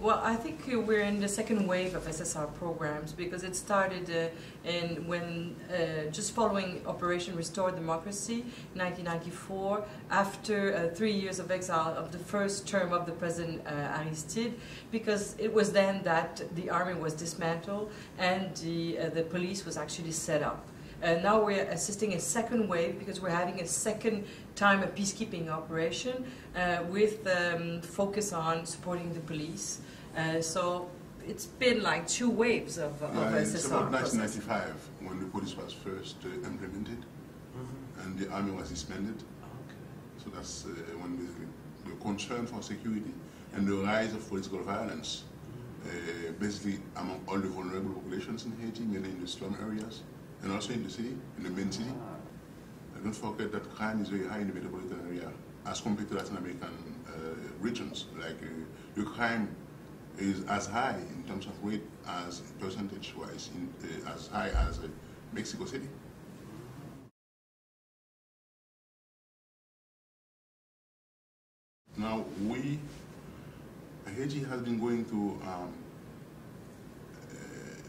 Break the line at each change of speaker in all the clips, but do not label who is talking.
Well, I think we're in the second wave of SSR programs because it started just following Operation Restore Democracy in 1994, after 3 years of exile of the first term of the President Aristide, because it was then that the army was dismantled and the police was actually set up. Now we're assisting a second wave because we're having a second time a peacekeeping operation with focus on supporting the police. So it's been like 2 waves of SSR.
It's about 1995 when the police was first implemented and the army was disbanded. So that's when the concern for security and the rise of political violence, basically among all the vulnerable populations in Haiti, mainly in the slum areas, and also in the city, in the main city. And don't forget that crime is very high in the metropolitan area as compared to Latin American regions. Like the crime is as high in terms of weight as percentage-wise, as high as Mexico City. Now Haiti has been going through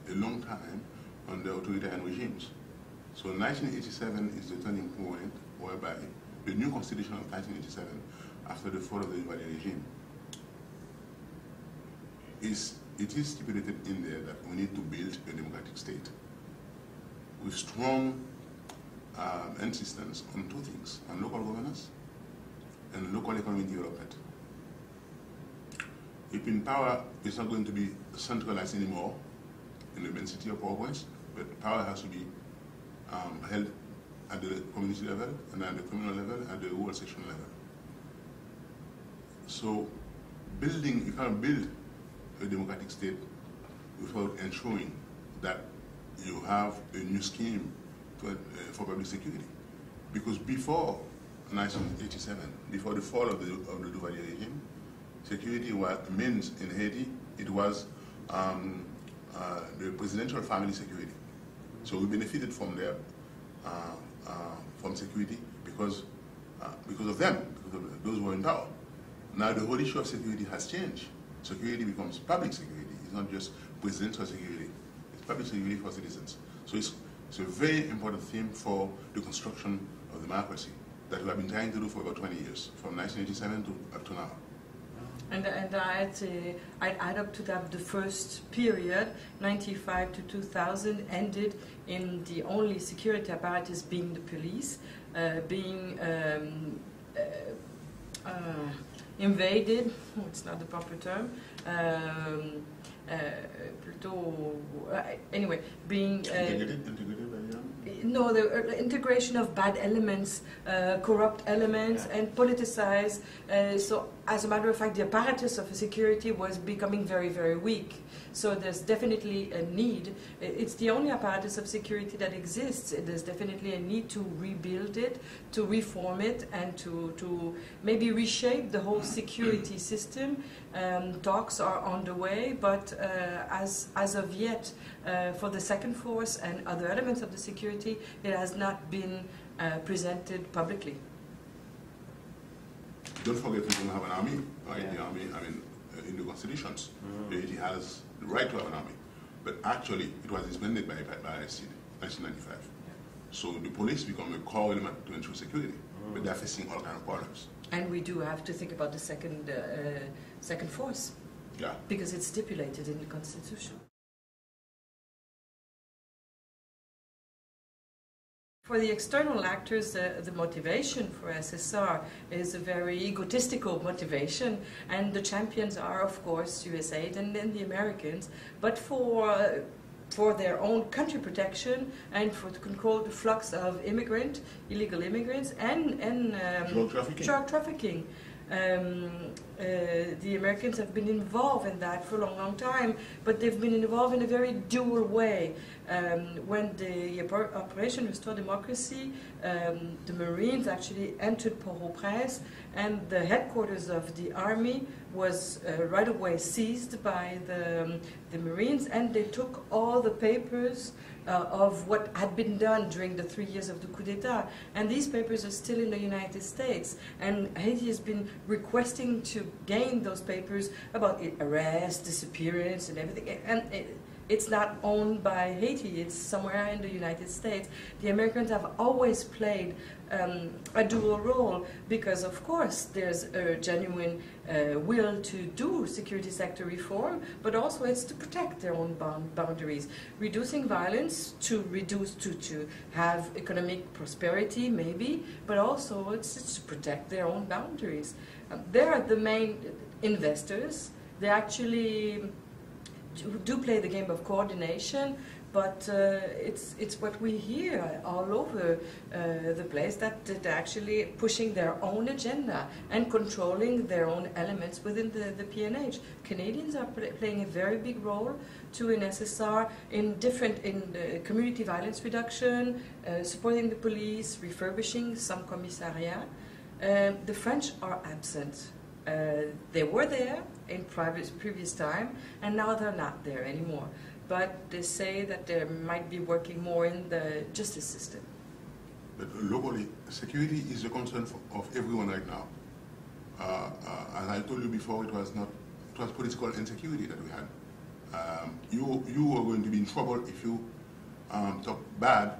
a long time under authoritarian regimes. So 1987 is the turning point whereby the new constitution of 1987, after the fall of the Duvalier regime, it is stipulated in there that we need to build a democratic state with strong insistence on 2 things, on local governance and local economic development. If in power is not going to be centralized anymore in the main city of Port-au-Prince, but power has to be held at the community level and at the communal level, at the rural section level. So you can't build a democratic state without ensuring that you have a new scheme for public security. Because before 1987, before the fall of the Duvalier regime, security means in Haiti, it was the presidential family security. So we benefited from their from security because of them, because of those who were in power. Now the whole issue of security has changed. Security becomes public security. It's not just presidential security. It's public security for citizens. So it's a very important theme for the construction of democracy that we have been trying to do for about 20 years, from 1987 to up to now.
And I'd add up to that the first period, 95 to 2000, ended in the only security apparatus being the police, being invaded, it's not the proper term, anyway, being... no, the integration of bad elements, corrupt elements, and politicized. So, as a matter of fact, the apparatus of security was becoming very, very weak. So there's definitely a need. It's the only apparatus of security that exists. There's definitely a need to rebuild it, to reform it, and to maybe reshape the whole security system. Talks are on the way, but as of yet, for the second force and other elements of the security, it has not been presented publicly.
Don't forget we don't have an army, right? Yeah. The army, I mean, in the constitutions, Haiti has the right to have an army, but actually it was disbanded by Aristide, 1995. Yeah. So the police become a core element to ensure security, but they're facing all kinds of problems.
And we do have to think about the second force,
yeah,
because it's stipulated in the Constitution. For the external actors, the motivation for SSR is a very egotistical motivation, and the champions are, of course, USAID and then the Americans, but for their own country protection and to control the flux of illegal immigrants, and drug trafficking. The Americans have been involved in that for a long, long time, but they've been involved in a very dual way. When the Operation Restore Democracy, the Marines actually entered Port-au-Prince, and the headquarters of the army was right away seized by the Marines, and they took all the papers of what had been done during the 3 years of the coup d'etat. And these papers are still in the United States. And Haiti has been requesting to gain those papers about arrest, disappearance, and everything. And it's not owned by Haiti, it's somewhere in the United States. The Americans have always played a dual role because, of course, there's a genuine will to do security sector reform, but also it's to protect their own boundaries. Reducing violence to have economic prosperity, maybe, but also it's to protect their own boundaries. They're the main investors. They actually do play the game of coordination, but it's what we hear all over the place, that they're actually pushing their own agenda and controlling their own elements within the PNH. Canadians are playing a very big role too in SSR in community violence reduction, supporting the police, refurbishing some commissariat. The French are absent. They were there in previous time, and now they're not there anymore. But they say that they might be working more in the justice system.
But locally, security is a concern of everyone right now. As I told you before, it was political insecurity that we had. You are going to be in trouble if you talk bad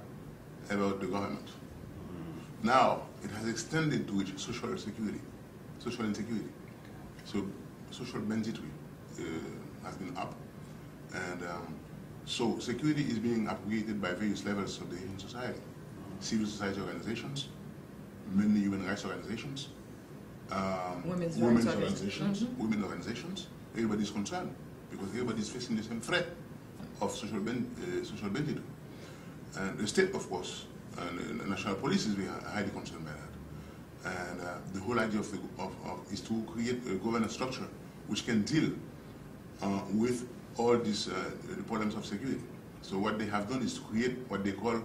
about the government. Now, it has extended to social security, social insecurity. So social banditry has been up, and so security is being upgraded by various levels of the Haitian society. Civil society organizations, mainly human rights organizations, women's organizations, women organizations. Everybody's concerned because everybody's facing the same threat of social banditry. And the state, of course, and the national police is highly concerned by that. And the whole idea is to create a governance structure which can deal with all these problems of security. So what they have done is to create what they call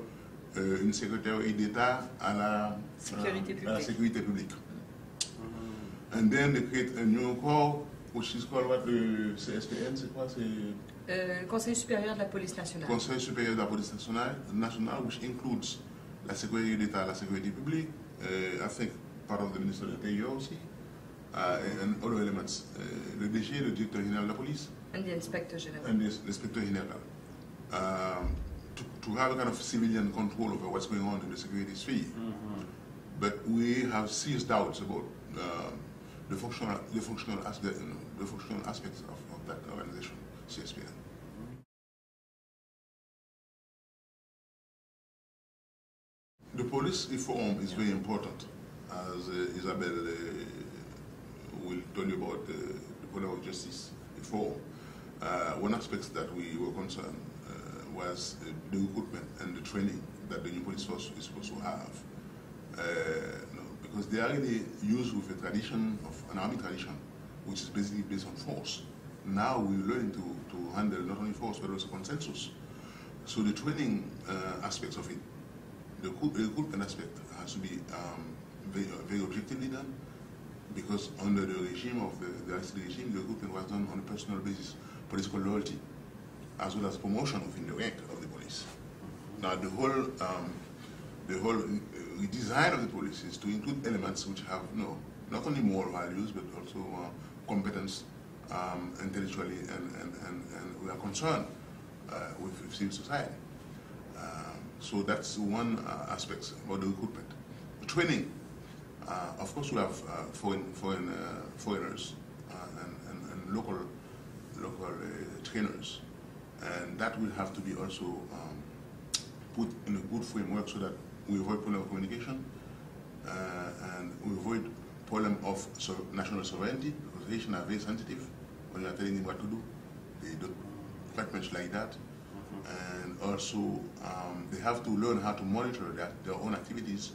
une secrétaire d'État à la sécurité publique. And then they create a new corps which is called what, the CSPN, c'est quoi?
Conseil supérieur de la police nationale.
Conseil supérieur de la police nationale, which includes la sécurité d'État à la sécurité publique, I think part of the Minister of the Interior aussi, and other elements. Le DG, le directeur général de la police.
And the inspector general.
And the inspector general. To have a kind of civilian control over what's going on in the security sphere. But we have serious doubts about the functional aspects of that organization, CSPN. The police reform is very important, as Isabel will tell you about the problem of justice reform. One aspect that we were concerned was the recruitment and the training that the new police force is supposed to have. Because they are really used with a tradition of an army tradition, which is basically based on force. Now we're learning to handle not only force but also consensus. So the training aspects of it, the recruitment aspect has to be very objectively done, because under the regime of the regime, the recruitment was done on a personal basis, political loyalty, as well as promotion within the rank of the police. Now the whole design of the police is to include elements which have not only moral values but also competence intellectually, and we are concerned with civil society. So that's one aspect about the recruitment. The training, of course, we have foreigners and local trainers, and that will have to be also put in a good framework so that we avoid problem of communication and we avoid problem of national sovereignty, because Haitians are very sensitive when you are telling them what to do. They don't quite much like that. And also they have to learn how to monitor their own activities,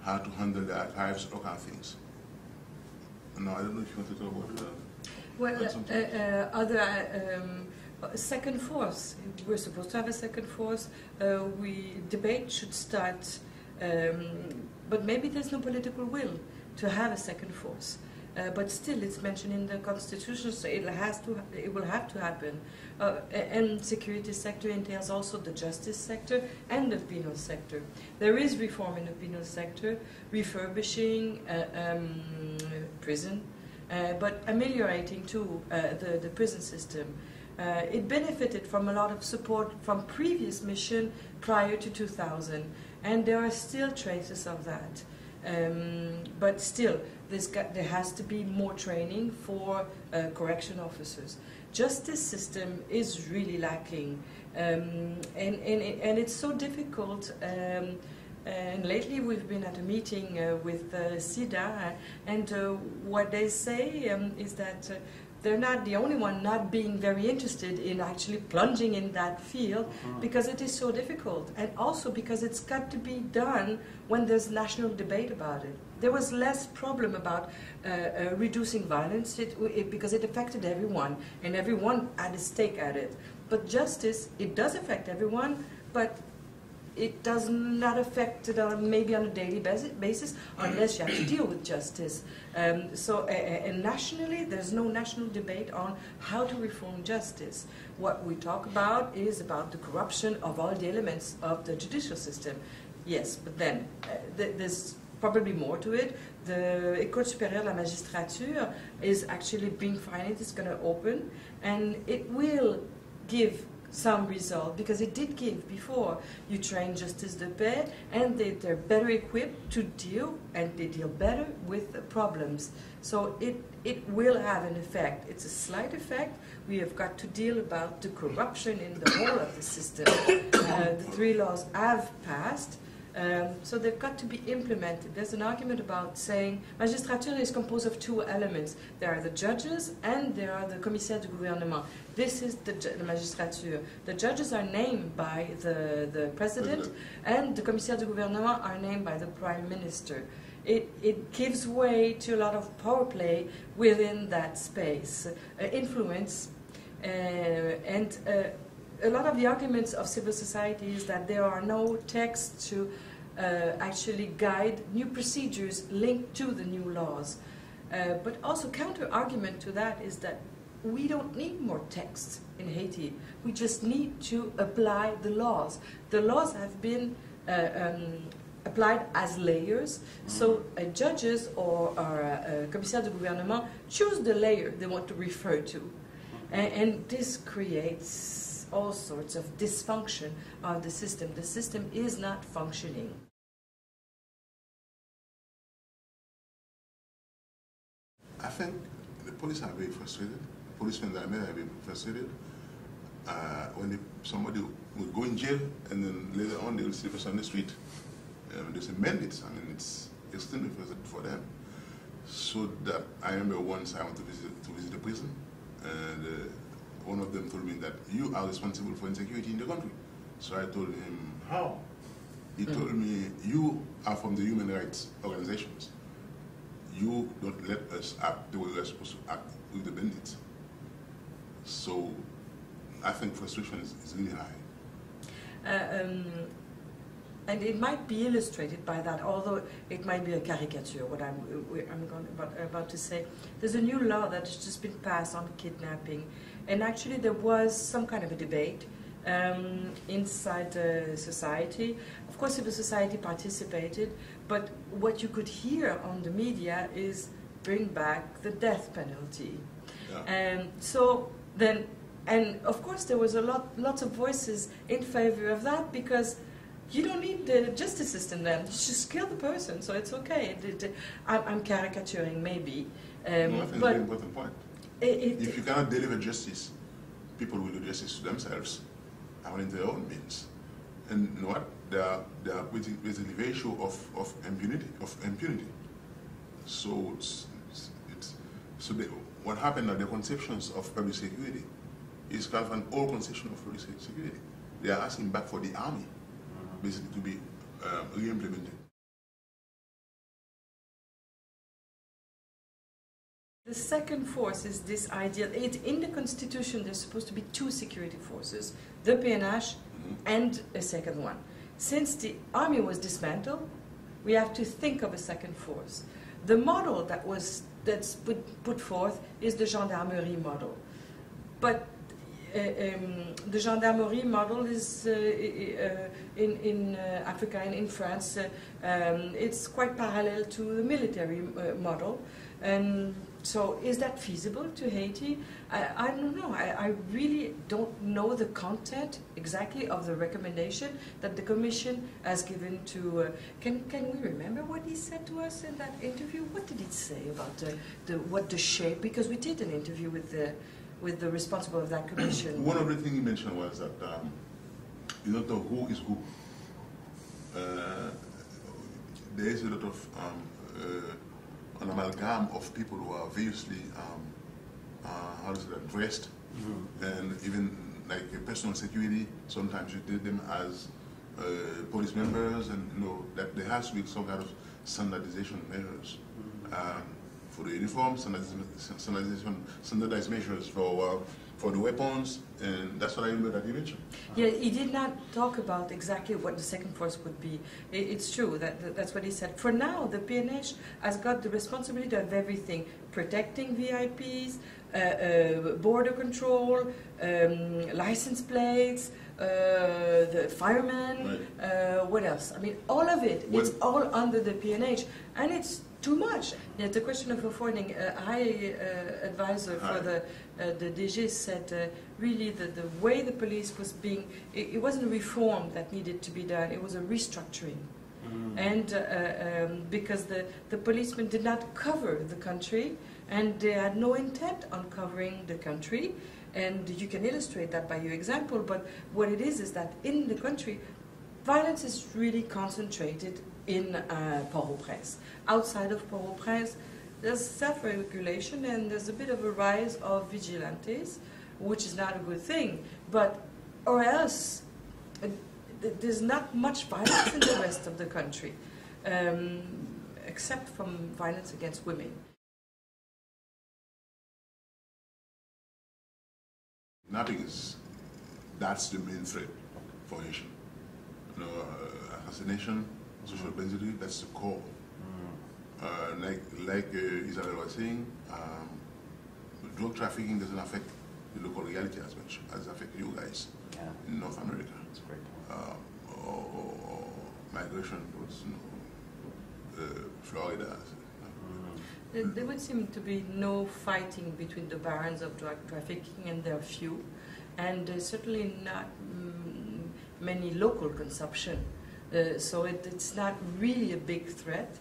how to handle the archives, all kind of things. Now, I don't know if you want to talk about
second force. We're supposed to have a second force. Debate should start, but maybe there's no political will to have a second force. but still it's mentioned in the Constitution, so it will have to happen. And security sector entails also the justice sector and the penal sector. There is reform in the penal sector, refurbishing prison, but ameliorating too the prison system. It benefited from a lot of support from previous mission prior to 2000, and there are still traces of that. But still, there has to be more training for correction officers. Justice system is really lacking, and it's so difficult. And lately we've been at a meeting with SIDA, and what they say is that they're not the only one not being very interested in actually plunging in that field, because it is so difficult, and also because it's got to be done when there's national debate about it. There was less problem about reducing violence because it affected everyone, and everyone had a stake at it. But justice, it does affect everyone, but it does not affect it maybe on a daily basis unless you have to deal with justice. And nationally, there's no national debate on how to reform justice. What we talk about is about the corruption of all the elements of the judicial system. Yes, but then there's probably more to it. The École Supérieure de la Magistrature is actually being financed, it's going to open, and it will give some result, because it did give before. You train justice de paix, and they're better equipped to deal, and they deal better with the problems. So it will have an effect. It's a slight effect. We have got to deal about the corruption in the whole of the system. The 3 laws have passed, so they've got to be implemented. There's an argument about saying magistrature is composed of 2 elements. There are the judges and there are the commissaires du gouvernement. This is the magistrature. The judges are named by the president, and the commissaires du gouvernement are named by the prime minister. It gives way to a lot of power play within that space, influence, and a lot of the arguments of civil society is that there are no texts to actually guide new procedures linked to the new laws. But also counter-argument to that is that we don't need more texts in Haiti. We just need to apply the laws. The laws have been applied as layers, so judges or commissaires du gouvernement choose the layer they want to refer to. And this creates all sorts of dysfunction of the system. The system is not functioning.
I think the police are very frustrated. The policemen that I met are very frustrated. When somebody will go in jail, and then later on they will see the person on the street. They say mandates. I mean, it's extremely frustrating for them. So that I remember once I went to visit a prison, and one of them told me that you are responsible for insecurity in the country. So I told him, how? He told me, you are from the human rights organizations. You don't let us act the way we're supposed to act with the bandits. So I think frustration is really high.
And it might be illustrated by that, although it might be a caricature, what I'm about to say. There's a new law that has just been passed on kidnapping. And actually there was some kind of a debate inside society. Of course, civil society participated, but what you could hear on the media is bring back the death penalty. Yeah. So then, and of course there was lots of voices in favor of that, because you don't need the justice system then. Just kill the person, so it's okay. I'm caricaturing maybe.
No, I think it's a very important point. If you cannot deliver justice, people will do justice to themselves and in their own means. And you know what? There are basically very sure of impunity. So what happened are the conceptions of public security is kind of an old conception of public security. They are asking back for the army, basically, to be re-implemented.
The second force is this idea. In the Constitution, there's supposed to be 2 security forces, the PNH and a second one. Since the army was dismantled, we have to think of a second force. The model that was that's put forth is the gendarmerie model. But the gendarmerie model is in Africa and in France, it's quite parallel to the military model. And so is that feasible to Haiti? I don't know. I really don't know the content exactly of the recommendation that the Commission has given to... can we remember what he said to us in that interview? What did he say about the shape? Because we did an interview with the responsible of that commission.
One of the things he mentioned was that you don't know who is who. There is a lot of an amalgam of people who are variously how to say that, dressed, and even like personal security. Sometimes you did them as police members, and you know that there has to be some kind of standardization measures. For the uniform, standardized measures for the weapons, and that's what I remember that you mentioned.
Yeah, he did not talk about exactly what the second force would be. It's true, that's what he said. For now, the PNH has got the responsibility of everything, protecting VIPs, border control, license plates, the firemen, right. What else? I mean, all of it, it's all under the PNH, and it's too much. Yeah, the question of appointing a high advisor for the DG said really the way the police was being, it wasn't a reform that needed to be done, it was a restructuring. And because the policemen did not cover the country, and they had no intent on covering the country, and you can illustrate that by your example, but what it is that in the country, violence is really concentrated in Port-au-Prince. Outside of Port-au-Prince, there's self-regulation and there's a bit of a rise of vigilantes, which is not a good thing. But, or else, there's not much violence in the rest of the country, except from violence against women.
Nothing is, that's the main threat for Haitian. You know, assassination, social density, that's the core. Like Isabel was saying, drug trafficking doesn't affect the local reality as much as it affects you guys in North America.
That's a great point.
Or migration towards Florida.
There would seem to be no fighting between the barons of drug trafficking, and there are few, and certainly not many local consumption. So it's not really a big threat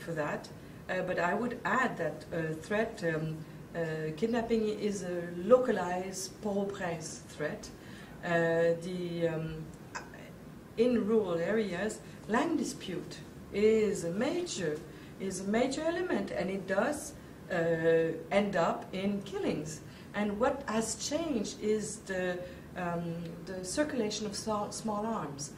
for that. But I would add that threat, kidnapping is a localized Port-au-Prince threat. In rural areas, land dispute is a major element, and it does end up in killings. And what has changed is the circulation of small arms.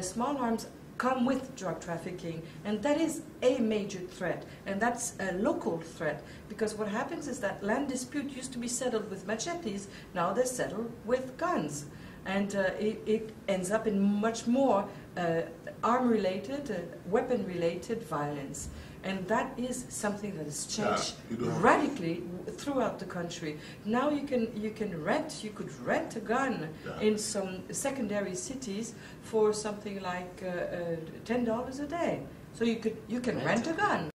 Small arms come with drug trafficking, and that is a major threat, and that's a local threat, because what happens is that land dispute used to be settled with machetes, now they're settled with guns, and it ends up in much more arm-related, weapon-related violence. And that is something that has changed radically throughout the country. Now you could rent a gun in some secondary cities for something like $10 a day. So you can rent a gun.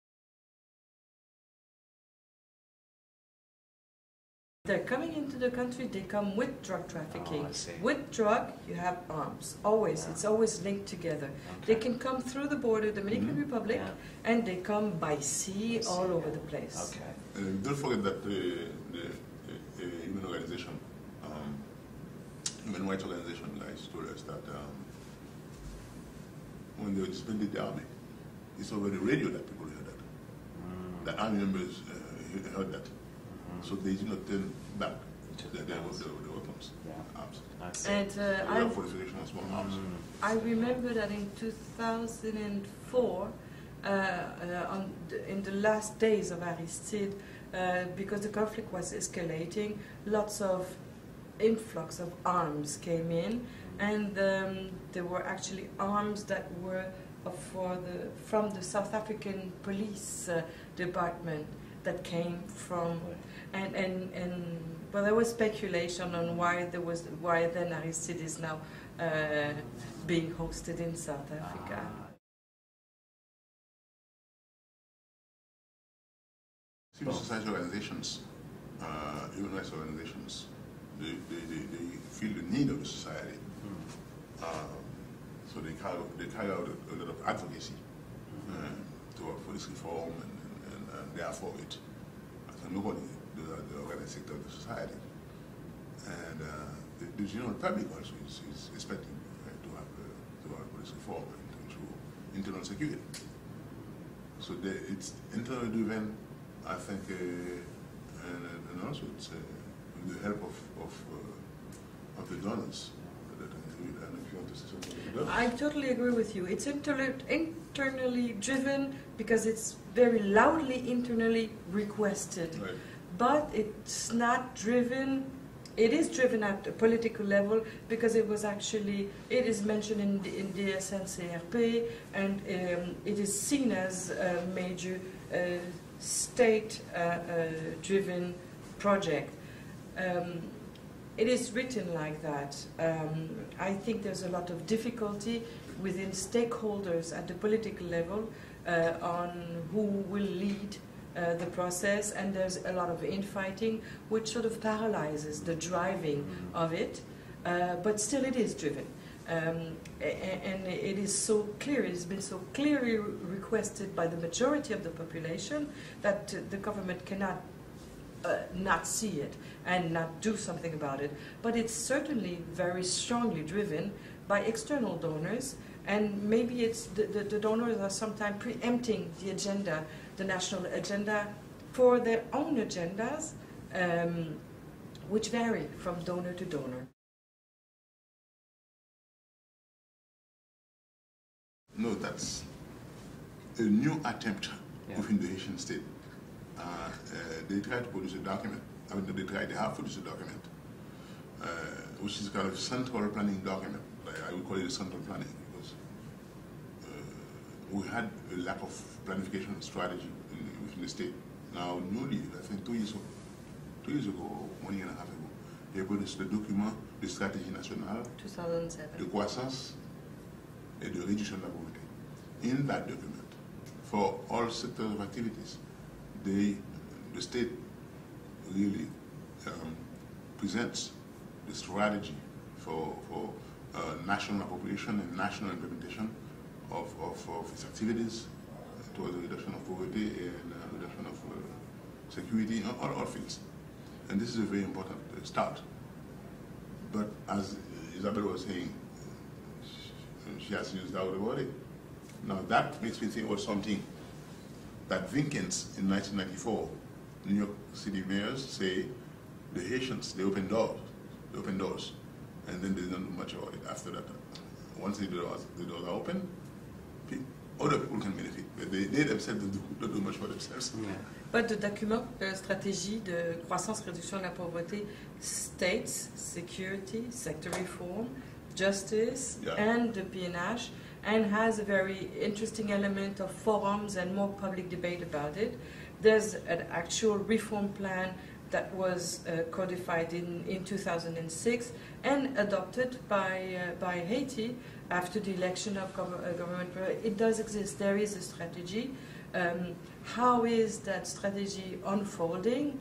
They're coming into the country, they come with drug trafficking. With drug, you have arms. Always. It's always linked together. They can come through the border, Dominican Republic, and they come by sea all over the place.
Don't forget that the human organization, human rights organization guys told us that when they disbanded the army, it's over the radio that people heard that. The army members heard that. So they did not turn back the weapons, arms.
And I remember that in 2004, in the last days of Aristide, because the conflict was escalating, lots of influx of arms came in, and there were actually arms that were from the South African police department. that came from, and well, there was speculation on why then Aristide is now being hosted in South Africa.
Civil society organizations, human rights organizations, they feel the need of the society. So they carry out a lot of advocacy toward police reform and therefore it. So nobody, the organized sector of the society. And the general public also is expecting to have police reform and to ensure internal security. So it's internally driven, I think, and also it's with the help of the donors.
I totally agree with you. It's internally driven because it's very loudly internally requested.
Right.
But it's not driven, it is driven at a political level because it is mentioned in the SNCRP, and it is seen as a major state-driven project. It is written like that. I think there's a lot of difficulty within stakeholders at the political level on who will lead the process, and there's a lot of infighting, which sort of paralyzes the driving of it. But still, it is driven. And it is so clear, it has been so clearly requested by the majority of the population that the government cannot not see it and not do something about it. But it's certainly very strongly driven by external donors, and maybe it's the donors are sometimes preempting the agenda, the national agenda, for their own agendas, which vary from donor to donor.
No, that's a new attempt within the Haitian state. They tried to produce a document. I mean, they have produced a document, which is kind of central planning document. I would call it a central planning because we had a lack of planification strategy within the state. Now, newly, I think 2 years ago, 1 year and a half ago, they produced the document, the Stratégie nationale
2007.
de croissance et de réduction de la pauvreté. In that document, for all sectors of activities, the state really presents the strategy for national appropriation and national implementation of its activities towards the reduction of poverty and reduction of security in all fields. And this is a very important start. But as Isabel was saying, she has used doubt about it. Now that makes me think about something that Vinkins in 1994, New York City mayors say the Haitians, they open doors, and then they don't do much about it after that. Once the doors are open, other people can benefit, but they themselves don't do much for themselves.
Yeah. But the document, stratégie de croissance, réduction de la pauvreté, states security, sector reform, justice, and the PNH, and has a very interesting element of forums and more public debate about it. There's an actual reform plan that was codified in 2006 and adopted by Haiti after the election of government. It does exist. There is a strategy. How is that strategy unfolding?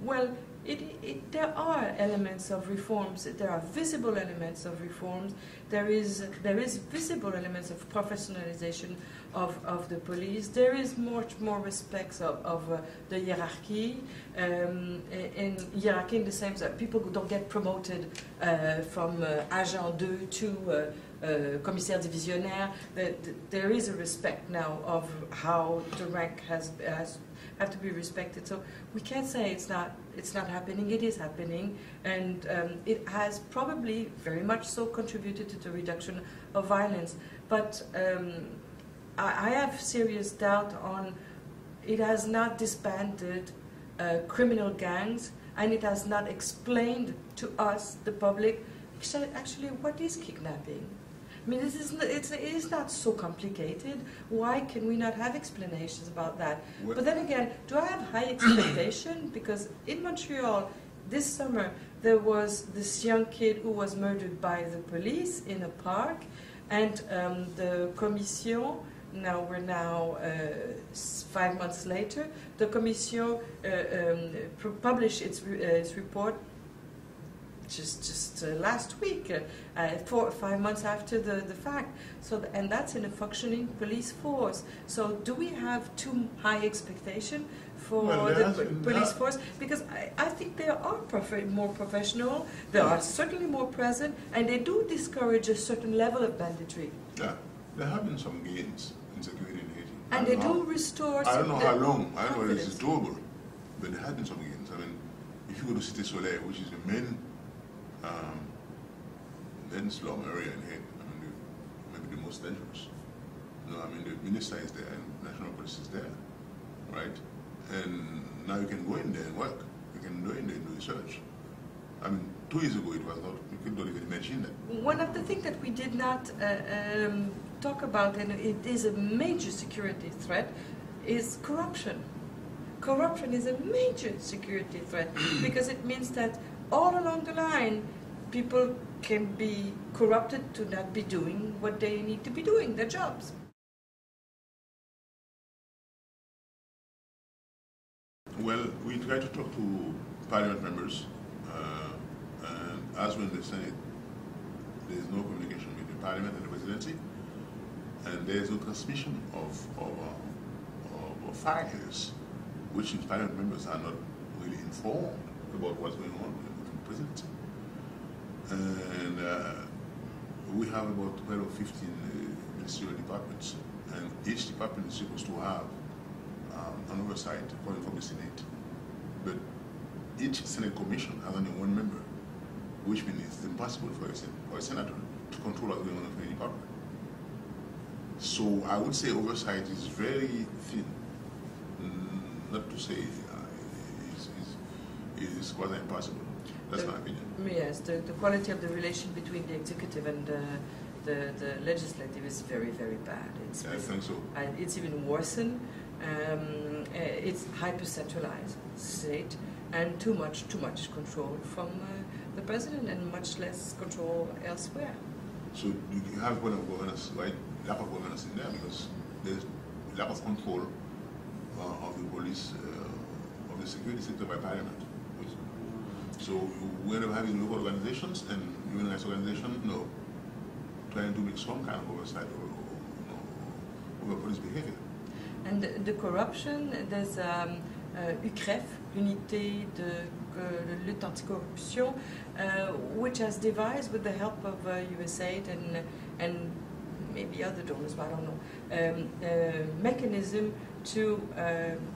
Well, there are elements of reforms. There are visible elements of reforms. There is visible elements of professionalization of the police. There is much more respect of the hierarchy, and hierarchy in the sense that people don't get promoted from agent 2 to commissaire divisionnaire. There is a respect now of how the rank have to be respected. So we can't say it's not happening. It is happening, and it has probably very much so contributed to the reduction of violence. But I have serious doubt on it has not disbanded criminal gangs, and it has not explained to us, the public, actually what is kidnapping. I mean, it is not so complicated. Why can we not have explanations about that?
Well,
but then again, do I have high expectation? Because in Montreal, this summer, there was this young kid who was murdered by the police in a park, and the Commission, now we're 5 months later, the Commission published its report just last week, 4 or 5 months after the fact. So, and that's in a functioning police force. So, do we have too high expectation for the police force? Because I think they are more professional, they are certainly more present, and they do discourage a certain level of banditry.
Yeah, there have been some gains in security in Haiti.
And they do restore.
I don't know how long, I don't know whether this is doable, but there have been some gains. I mean, if you go to Cité Soleil, which is the main slum area in Haiti, I mean, maybe the most dangerous. You know, I mean, the minister is there and national police is there, right? And now you can go in there and work. You can go in there and do research. I mean, 2 years ago it was not, you could not even imagine that.
One of the things that we did not talk about, and it is a major security threat, is corruption. Corruption is a major security threat because it means that all along the line, people can be corrupted to not be doing what they need to be doing, their jobs.
Well, we try to talk to parliament members, and as we understand it, there is no communication between parliament and the presidency, and there is no transmission of files, which means parliament members are not really informed about what's going on within the presidency. And we have about 12 or 15 ministerial departments, and each department is supposed to have an oversight coming from the Senate. But each Senate commission has only one member, which means it's impossible for a senator to control what's going on in the department. So I would say oversight is very thin, not to say it's quite impossible. That's my opinion.
Yes, the quality of the relation between the executive and the legislative is very, very bad.
I think so.
It's even worsened. It's hyper-centralized state and too much control from the president and much less control elsewhere.
So you have one of governance, right? Lack of governance in there because there's lack of control of the police, of the security sector by parliament. So we end up having local organizations and unionized organizations, trying to make some kind of oversight over police behavior.
And the corruption, there's UCREF, Unité de lutte anti-corruption, which has devised, with the help of USAID and maybe other donors, but I don't know, mechanism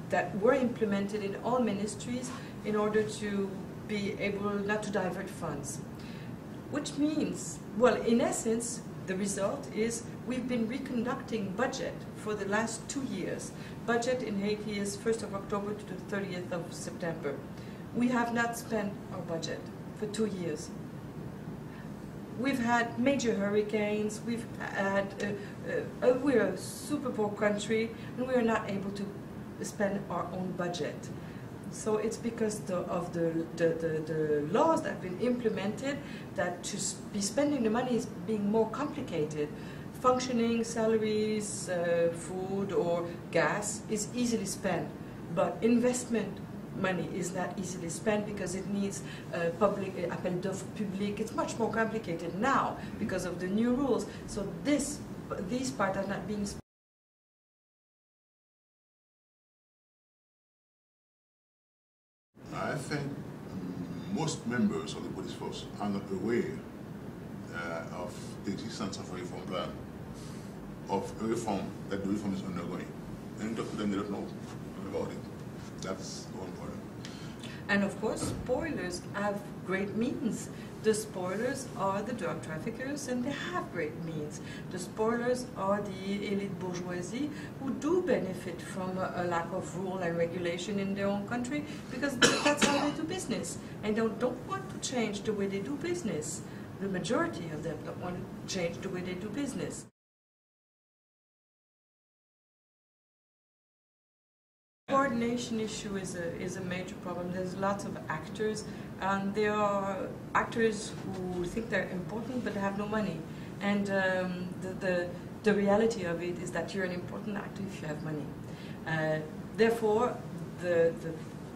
that were implemented in all ministries in order to be able not to divert funds. Which means, well, in essence, the result is we've been reconducting budget for the last 2 years. Budget in Haiti is 1st of October to the 30th of September. We have not spent our budget for 2 years. We've had major hurricanes, we've had, we're a super poor country, and we are not able to spend our own budget. So it's because of the laws that have been implemented that to be spending the money is being more complicated. Functioning, salaries, food or gas is easily spent, but investment money is not easily spent because it needs public appel d'offres public. It's much more complicated now because of the new rules. So these parts are not being spent.
I think most members of the police force are not aware of the existence of a reform plan, of a reform that the reform is undergoing. And you talk to them, they don't know about it. That's one problem.
And of course, spoilers have great means. The spoilers are the drug traffickers, and they have great means. The spoilers are the elite bourgeoisie who do benefit from a lack of rule and regulation in their own country because that's how they do business. And they don't want to change the way they do business. the majority of them don't want to change the way they do business. Coordination issue is a major problem. There's lots of actors, and there are actors who think they're important but have no money. And the reality of it is that you're an important actor if you have money. Therefore, the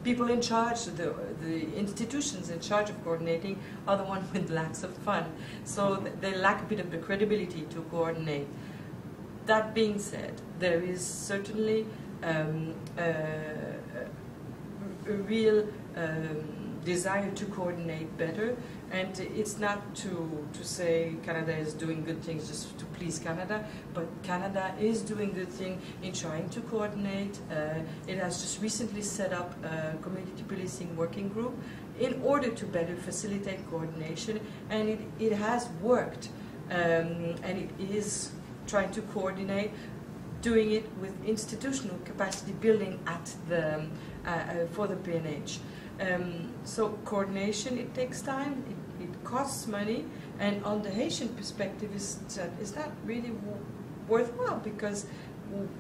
people in charge, the institutions in charge of coordinating are the ones with lacks of fund. So they lack a bit of the credibility to coordinate. That being said, there is certainly a real desire to coordinate better, and it's not to say Canada is doing good things just to please Canada, but Canada is doing good things in trying to coordinate. It has just recently set up a community policing working group in order to better facilitate coordination, and it has worked, and it is trying to coordinate, doing it with institutional capacity building at the for the PNH. So coordination, it takes time, it costs money, and on the Haitian perspective, is that really worthwhile? Because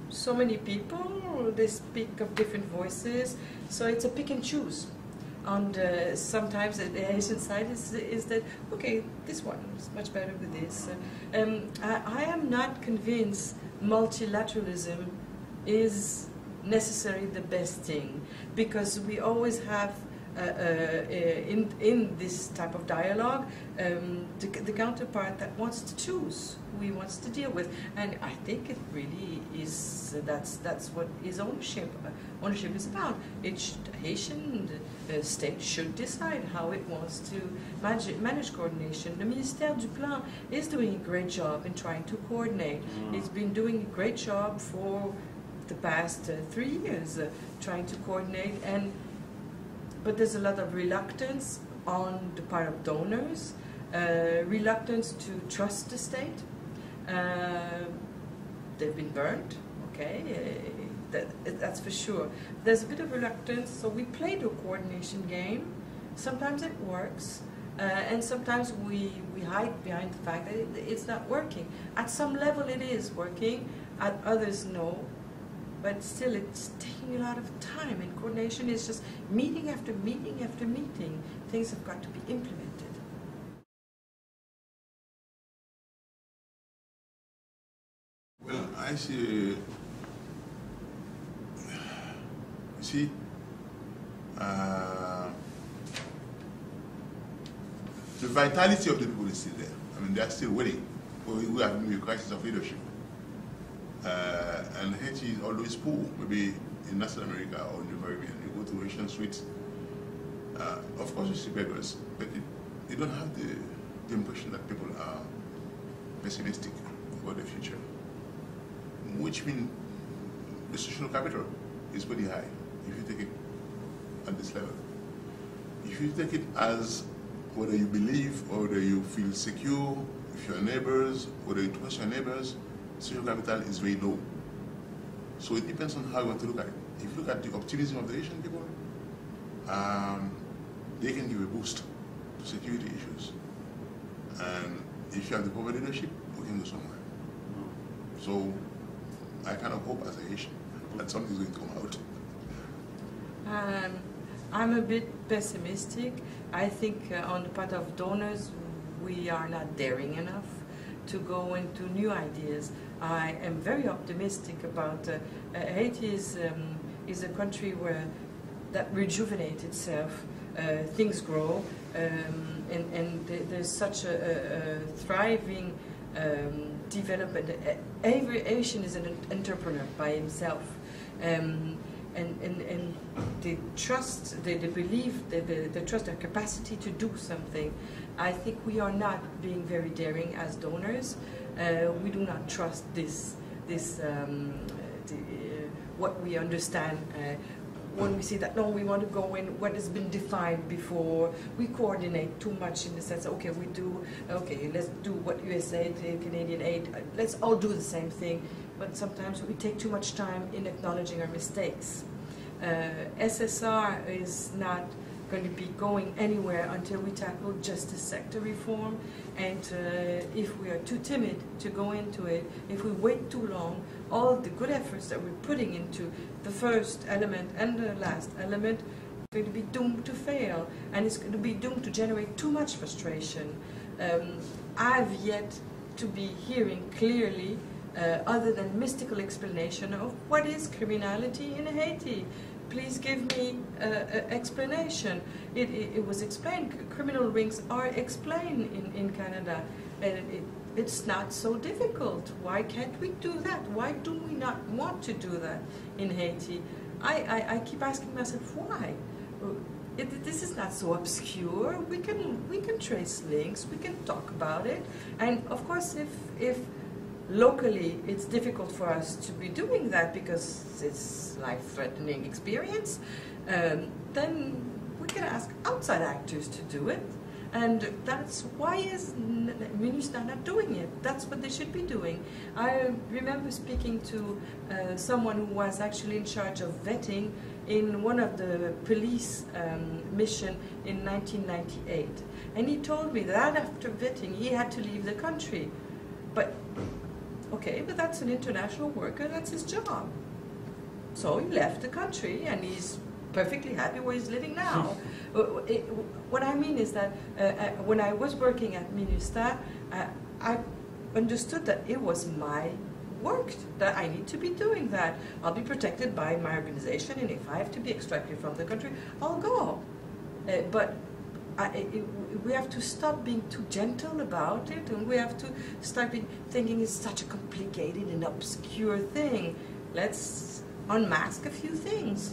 so many people, they speak of different voices, so it's a pick and choose. And sometimes the Haitian side is that, okay, this one is much better with this. I am not convinced multilateralism is necessarily the best thing, because we always have in this type of dialogue the counterpart that wants to choose who he wants to deal with, and I think it really is that's what is ownership is about. Haitian state should decide how it wants to manage coordination. The Ministère du Plan is doing a great job in trying to coordinate. It's been doing a great job for the past 3 years trying to coordinate, but there's a lot of reluctance on the part of donors, reluctance to trust the state. They've been burned, okay, that's for sure. There's a bit of reluctance, so we play the coordination game. Sometimes it works, and sometimes we hide behind the fact that it's not working. At some level it is working, at others no. But still, it's taking a lot of time, and coordination is just meeting after meeting after meeting. Things have got to be implemented.
Well, I see, the vitality of the people is still there. I mean, they're still waiting. We have maybe a crisis of leadership. And Haiti is always poor. Maybe in Latin America or in the Caribbean, you go to Haitian streets. Of course, you see beggars, but you don't have the impression that people are pessimistic about the future. Which means the social capital is pretty high if you take it at this level. If you take it as whether you believe or whether you feel secure, if your neighbors, whether you trust your neighbors, social capital is very low. So it depends on how you want to look at it. If you look at the optimism of the Asian people, they can give a boost to security issues. And if you have the proper leadership, we can go somewhere. So I kind of hope as a Haitian that something is going to come out.
I'm a bit pessimistic. I think on the part of donors, we are not daring enough to go into new ideas. I am very optimistic about Haiti is a country that rejuvenates itself. Things grow, and there's such a thriving development. Every Asian is an entrepreneur by himself, and they trust, they believe, they trust their capacity to do something. I think we are not being very daring as donors. We do not trust what we understand. When we say that, no, we want to go in what has been defined before, we coordinate too much in the sense, okay, let's do what USA did, Canadian aid, let's all do the same thing, but sometimes we take too much time in acknowledging our mistakes. SSR is not going to be going anywhere until we tackle justice sector reform. And if we are too timid to go into it, if we wait too long, all the good efforts that we're putting into the first element and the last element are going to be doomed to fail, and it's going to be doomed to generate too much frustration. I've yet to be hearing clearly, other than mystical explanation of what is criminality in Haiti. Please give me an explanation. It was explained, criminal rings are explained in Canada, and it's not so difficult. Why can't we do that? Why do we not want to do that in Haiti? I keep asking myself, why? This is not so obscure. We can trace links, we can talk about it, and of course if locally it's difficult for us to be doing that because it's life-threatening experience, then we can ask outside actors to do it, and that's why is MINUSTAH not doing it? That's what they should be doing. I remember speaking to someone who was actually in charge of vetting in one of the police mission in 1998, and he told me that after vetting he had to leave the country. But okay, but that's an international worker, that's his job. So he left the country and he's perfectly happy where he's living now. What I mean is that when I was working at MINUSTAH, I understood that it was my work, that I need to be doing that. I'll be protected by my organization, and if I have to be extracted from the country, I'll go. But we have to stop being too gentle about it, and we have to start thinking it's such a complicated and obscure thing. Let's unmask a few things.